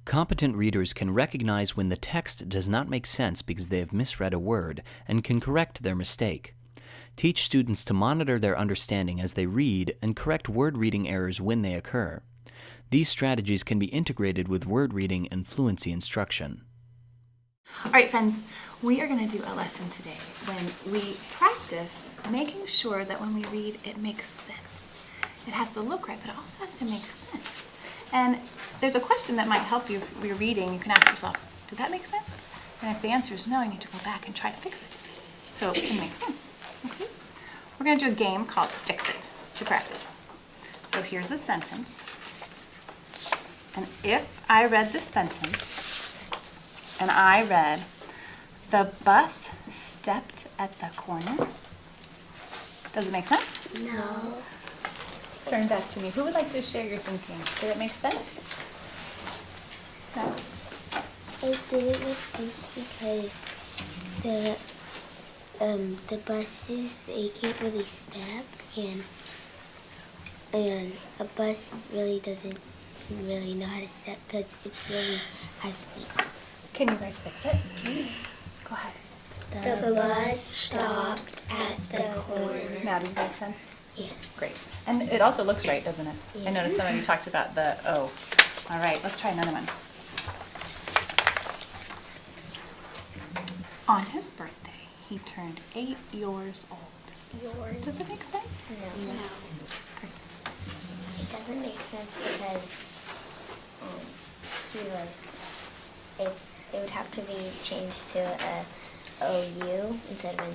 Competent readers can recognize when the text does not make sense because they have misread a word and can correct their mistake. Teach students to monitor their understanding as they read and correct word reading errors when they occur. These strategies can be integrated with word reading and fluency instruction. All right, friends, we are going to do a lesson today when we practice making sure that when we read, it makes sense. It has to look right, but it also has to make sense. And there's a question that might help you if you're reading. You can ask yourself, did that make sense? And if the answer is no, you need to go back and try to fix it so it can make sense. Okay? We're going to do a game called Fix It to practice. So here's a sentence. And if I read this sentence, and I read, the bus stepped at the corner, does it make sense? No. Turn back to me. Who would like to share your thinking? Did it make sense? No? It didn't make sense because the buses, they can't really step, and a bus really doesn't really know how to step because it's really has wheels. Can you guys fix it? Go ahead. The bus stopped at the corner. Now, does it make sense? Yes. Great. And it also looks right, doesn't it? Yeah. I noticed some of you talked about the O. All right, let's try another one. On his birthday, he turned 8 years old. Yours. Does it make sense? No. Kirsten. It doesn't make sense because it would have to be changed to a OU instead of an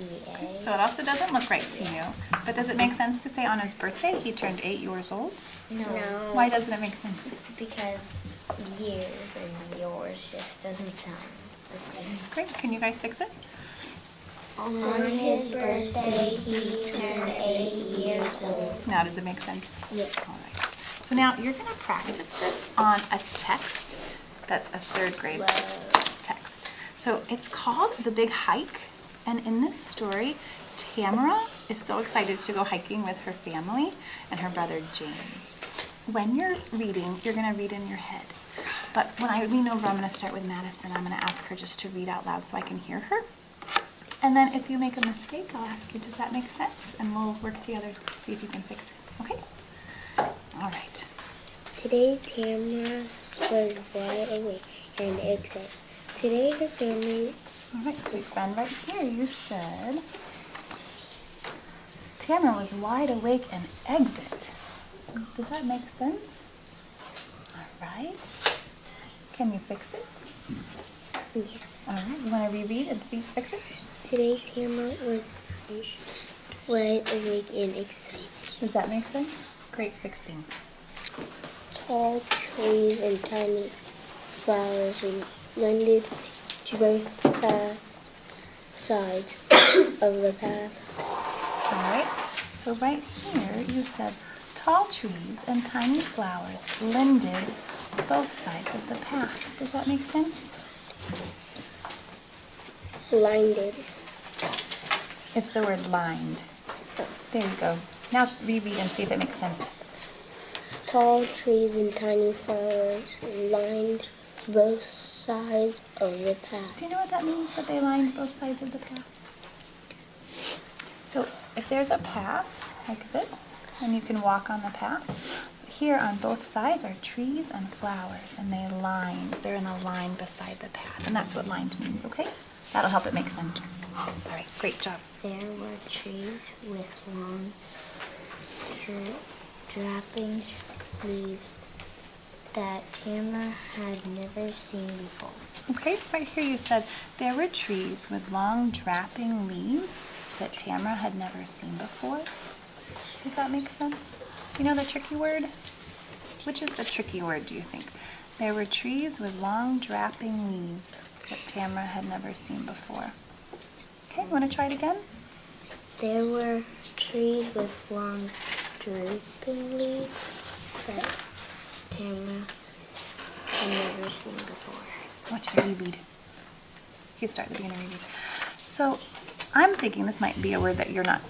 EA. So it also doesn't look right to you. But does it make sense to say on his birthday he turned 8 years old? No. Why doesn't it make sense? Because years and yours just doesn't sound the same. Great. Can you guys fix it? On his birthday, he turned 8 years old. Now, does it make sense? Yep. All right. So now you're going to practice this on a text that's a 3rd grade text. So it's called The Big Hike. And in this story, Tamara is so excited to go hiking with her family and her brother James. When you're reading, you're going to read in your head. But when I lean over, I'm going to start with Madison. I'm going to ask her just to read out loud so I can hear her. And then if you make a mistake, I'll ask you, does that make sense? And we'll work together to see if you can fix it. Okay? All right. Today, Tamara was wide awake and excited. Today, her family... All right, sweet friend, right here you said, Tamara was wide awake and exit. Does that make sense? All right. Can you fix it? Yes. All right, you want to reread and see fix it? Today, Tamara was wide awake and excited. Does that make sense? Great fixing. Tall trees and tiny flowers blended to both sides of the path. All right, so right here you said tall trees and tiny flowers blended both sides of the path. Does that make sense? Blinded. It's the word lined. There you go. Now reread and see if it makes sense. Tall trees and tiny flowers lined both sides of the path. Do you know what that means, that they lined both sides of the path? So if there's a path like this, and you can walk on the path, here on both sides are trees and flowers, and they're in a line beside the path, and that's what lined means, okay? That'll help it make sense. All right, great job. There were trees with long, dropping leaves that Tamara had never seen before. Okay, right here you said there were trees with long draping leaves that Tamara had never seen before. Does that make sense? You know the tricky word? Which is the tricky word, do you think? There were trees with long draping leaves that Tamara had never seen before. Okay, want to try it again? There were trees with long drooping leaves that Tamara had never seen before. I want you to reread. You start at the beginning, reread. So I'm thinking this might be a word that you're not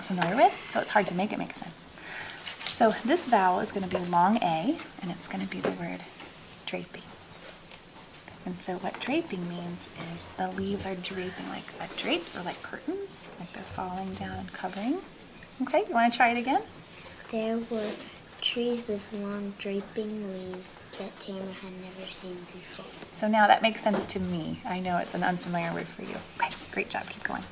familiar with, so it's hard to make it make sense. So this vowel is going to be long A, and it's going to be the word draping. And so what draping means is the leaves are draping like drapes or like curtains, like they're falling down and covering. Okay, you want to try it again? There were trees with long draping leaves that Tamara had never seen before. So now that makes sense to me. I know it's an unfamiliar word for you. Okay, great job. Keep going.